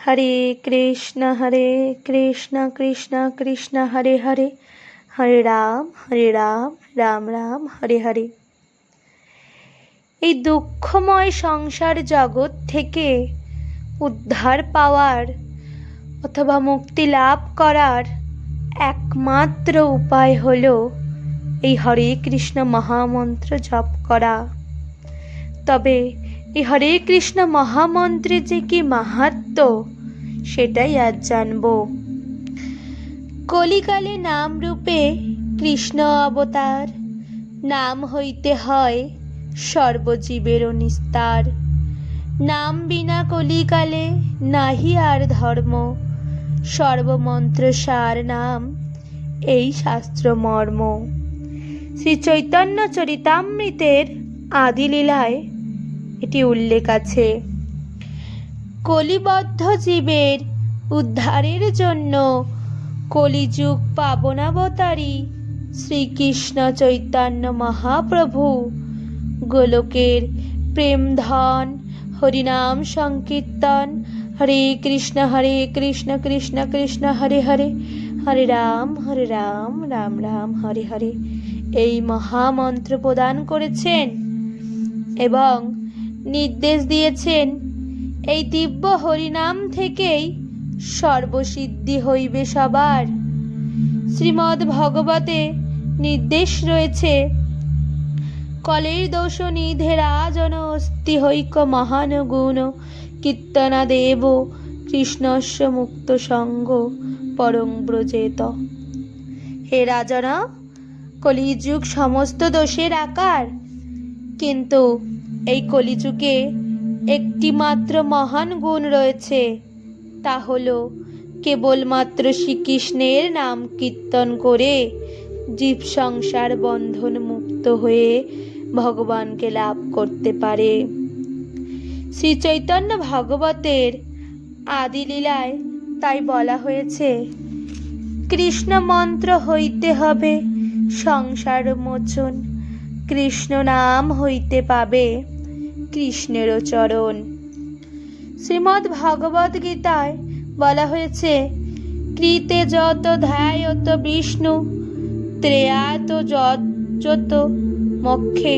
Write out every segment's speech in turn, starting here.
হরে কৃষ্ণ কৃষ্ণ কৃষ্ণ হরে হরে, হরে রাম রাম রাম হরে হরে। এই দুঃখময় সংসার জগৎ থেকে উদ্ধার পাওয়ার অথবা মুক্তি লাভ করার একমাত্র উপায় হলো এই হরে কৃষ্ণ মহামন্ত্র জপ করা। তবে এই হরে কৃষ্ণ মহামন্ত্রে যে কি মাহাত্ম্য সেটাই আজ জানব। কলিকালে নাম রূপে কৃষ্ণ অবতার, নাম হইতে হয় সর্বজীবের নিস্তার। নাম বিনা কলিকালে নাহি আর ধর্ম, সর্বমন্ত্র সার নাম এই শাস্ত্র মর্ম। শ্রী চৈতন্য চরিতামৃতের আদি লীলায় এটি উল্লেখ আছে। কলিবদ্ধ জীবের উদ্ধারের জন্য কলিযুগ পাবনাবতারী শ্রীকৃষ্ণ চৈতন্য মহাপ্রভু গোলকের প্রেম ধন হরিনাম সংকীর্তন, হরে কৃষ্ণ কৃষ্ণ কৃষ্ণ হরে হরে, হরে রাম রাম রাম হরে হরে এই মহামন্ত্র প্রদান করেছেন এবং নির্দেশ দিয়েছেন এই দিব্য হরিনাম থেকেই সর্বসিদ্ধি হইবে সবার। শ্রীমদ্ ভাগবতে নির্দেশ রয়েছে, কলের দোষ নিধে রাজন অস্তি হৈক মহান গুণ, কীর্তনা দেব কৃষ্ণস্য মুক্ত সঙ্গ পরং ব্রজেত। হে রাজনা, কলিযুগ সমস্ত দোষের আকার, কিন্তু এই কলিযুগে একটি মাত্র মহান গুণ রয়েছে, তা হলো কেবলমাত্র শ্রীকৃষ্ণের নাম কীর্তন করে জীব সংসার বন্ধন মুক্ত হয়ে ভগবানকে লাভ করতে পারে। শ্রী চৈতন্য ভাগবতের আদি লীলায় তাই বলা হয়েছে, কৃষ্ণ মন্ত্র হইতে হবে সংসার মোচন, কৃষ্ণ নাম হইতে পাবে কৃষ্ণেরও চরণ। শ্রীমদ্ ভগবদ গীতায় বলা হয়েছে, কৃতে যত ধ্যায়ত বিষ্ণু, ত্রেয়াত যত মক্ষে,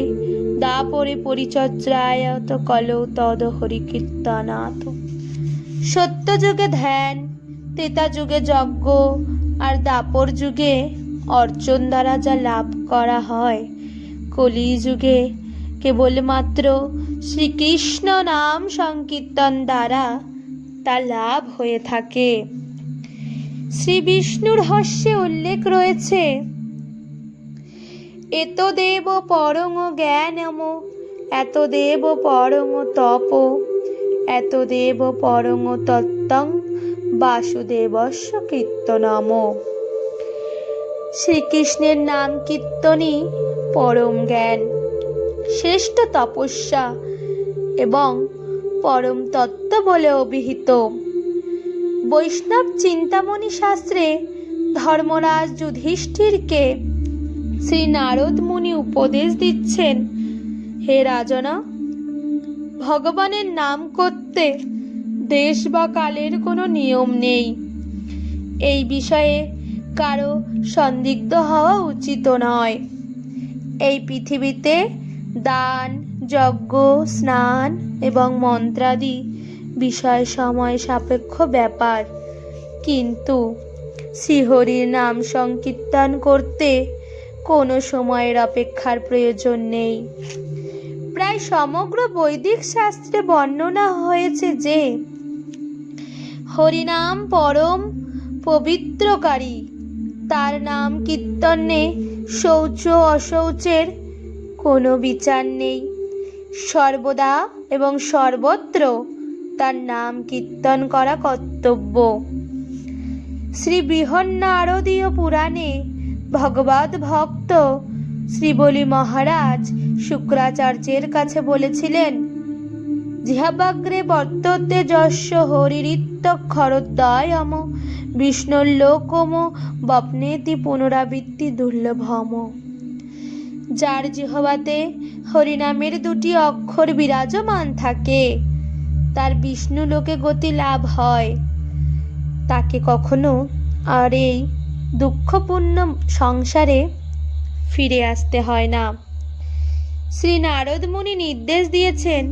দাপরে পরিচর্যায়ত কলৌ তদ হরিকীর্তনাথ। সত্য যুগে ধ্যান, ত্রেতা যুগে যজ্ঞ আর দাপর যুগে অর্চন দ্বারা যা লাভ করা হয়, কলি যুগে কেবলমাত্র শ্রীকৃষ্ণ নাম সংকীর্তন দ্বারা তা লাভ হয়ে থাকে। শ্রী বিষ্ণুর রহস্যে উল্লেখ রয়েছে, এত দেব পরং জ্ঞানম, এত দেব পরং তপ, এত দেব পরং তত্ত্বং বাসুদেবস্য কীর্তনম। শ্রীকৃষ্ণের নাম কীর্তনই পরম জ্ঞান, শ্রেষ্ঠ তপস্যা এবং পরম তত্ত্ব বলে অভিহিত। বৈষ্ণব চিন্তামণি শাস্ত্রে ধর্মরাজ যুধিষ্ঠিরকে শ্রী নারদ মুনি উপদেশ দিচ্ছেন, হে রাজনা, ভগবানের নাম করতে দেশ বা কালের কোনো নিয়ম নেই। এই বিষয়ে কারো সন্দিগ্ধ হওয়া উচিত নয়। এই পৃথিবীতে দান, যজ্ঞ, স্নান এবং মন্ত্রাদি বিষয় সময় সাপেক্ষ ব্যাপার, কিন্তু শ্রীহরির নাম সংকীর্তন করতে কোনো সময়ের অপেক্ষার প্রয়োজন নেই। প্রায় সমগ্র বৈদিক শাস্ত্রে বর্ণনা হয়েছে যে হরিনাম পরম পবিত্রকারী, তার নাম কীর্তনে শৌচ অশৌচের কোনো বিচার নেই। সর্বদা এবং সর্বত্র তার নাম কীর্তন করা কর্তব্য। শ্রী বৃহন্নারদীয় পুরাণে ভগবদ ভক্ত শ্রীবলি মহারাজ শুক্রাচার্যের কাছে বলেছিলেন, জিহ্বাগ্রে বর্ততে যস্য হরিরিত্যক্ষরদ্বয়ম, বিষ্ণুর্লোকম বপ্নেতি পুনরাবৃত্তি দুর্লভম। যার জিহ্বাতে হরিনামের দুটি অক্ষর বিরাজমান থাকে তার বিষ্ণু লোকে গতি লাভ হয়, তাকে কখনো আর এই দুঃখপূর্ণ সংসারে ফিরে আসতে হয় না। শ্রী নারদ মুনি নির্দেশ দিয়েছেন,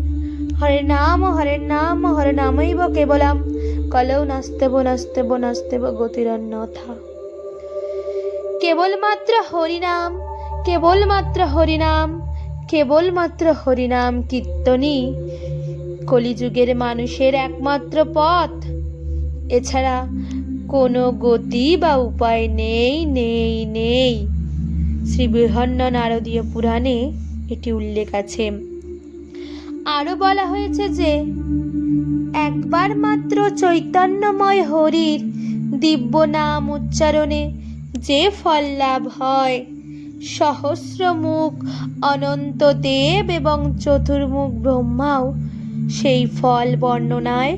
হরে নাম হরে নাম হরে নামৈব কেবলম কলৌ নাস্তেব নাস্তেব নাস্তেব গতিরন্যথা। কেবলমাত্র হরিনাম, কেবলমাত্র হরিনাম, কেবলমাত্র হরিনাম কীর্তনই কলিযুগের মানুষের একমাত্র পথ। এছাড়া কোনো গতি বা উপায় নেই নেই নেই। শ্রী বৃহন্ন নারদীয় পুরাণে এটি উল্লেখ আছে। আরো বলা হয়েছে যে একবার মাত্র চৈতন্যময় হরির দিব্য নাম উচ্চারণে যে ফল লাভ হয়, সহস্র মুখ অনন্ত দেব এবং চতুর্মুখ ব্রহ্মাও সেই ফল বর্ণনায়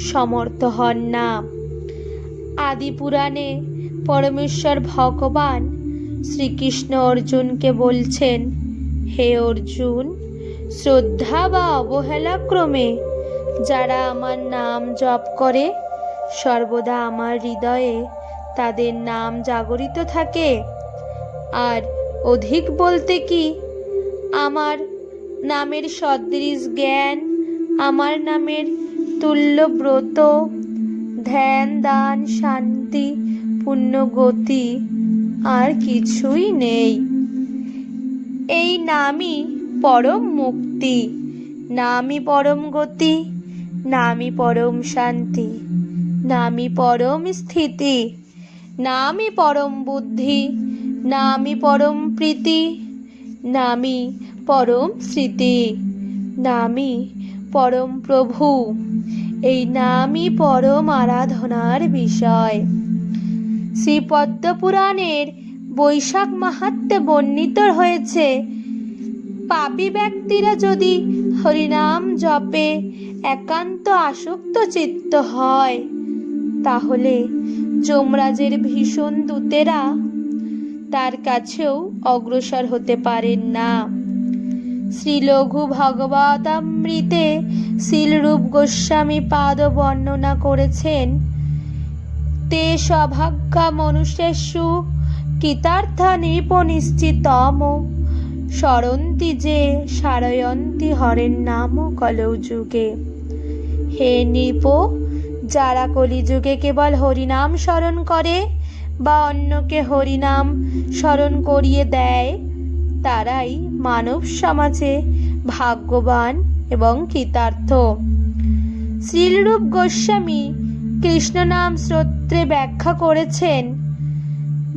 সমর্থ হন না। আদি পুরাণে পরমেশ্বর ভগবান শ্রীকৃষ্ণ অর্জুনকে বলছেন, হে অর্জুন, শ্রদ্ধা বা অবহেলা ক্রমে যারা আমার নাম জপ করে সর্বদা আমার হৃদয়ে তাদের নাম জাগরিত থাকে। আর অধিক বলতে কি, আমার নামের সদৃশ জ্ঞান, আমার নামের তুল্য ব্রত, ধ্যান, দান, শান্তি, পুণ্য, গতি আর কিছুই নেই। এই নামই পরম মুক্তি, নামই পরম গতি, নামই পরম শান্তি, নামই পরম স্থিতি, নামই পরম বুদ্ধি, নামই পরম প্রীতি, নামই পরম স্মৃতি, নামই পরম প্রভু। এই নামই পরম আরাধনার বিষয়। শ্রীপদ্ম পুরাণের বৈশাখ মাহাত্ম্যে বর্ণিত হয়েছে, পাপী ব্যক্তিরা যদি হরিনাম জপে একান্ত আসক্ত চিত্ত হয়, তাহলে যমরাজের ভীষণ দূতেরা তার কাছেও অগ্রসর হতে পারেন না। শ্রী লঘু ভগবতামৃতে শিলরূপ গোস্বামী পাদ বর্ণনা করেছেন, তে সভাগ্যা মনুষ্যেষু কৃতার্থা নৃপনিশ্চিতম স্মরন্তি যে সারয়ন্তি হরের নাম কলৌ যুগে। হে নৃপ, যারা কলিযুগে কেবল হরিনাম স্মরণ করে বা অন্যকে হরিনাম স্মরণ করিয়ে দেয়, তারাই মানব সমাজে ভাগ্যবান এবং কৃতার্থ। শ্রীলরূপ গোস্বামী কৃষ্ণ নাম স্তোত্রে ব্যাখ্যা করেছেন,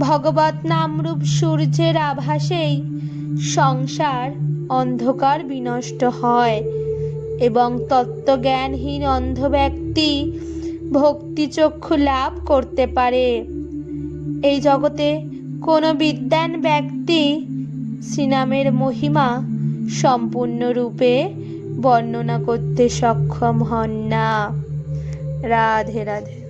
ভগবত নামরূপ সূর্যের আভাসেই সংসার অন্ধকার বিনষ্ট হয় এবং তত্ত্বজ্ঞানহীন অন্ধ ব্যক্তি ভক্তিচক্ষু লাভ করতে পারে। এই জগতে কোনো বিদ্বান ব্যক্তি শ্রীনামের মহিমা সম্পূর্ণরূপে বর্ণনা করতে সক্ষম হন না। রাধে রাধে।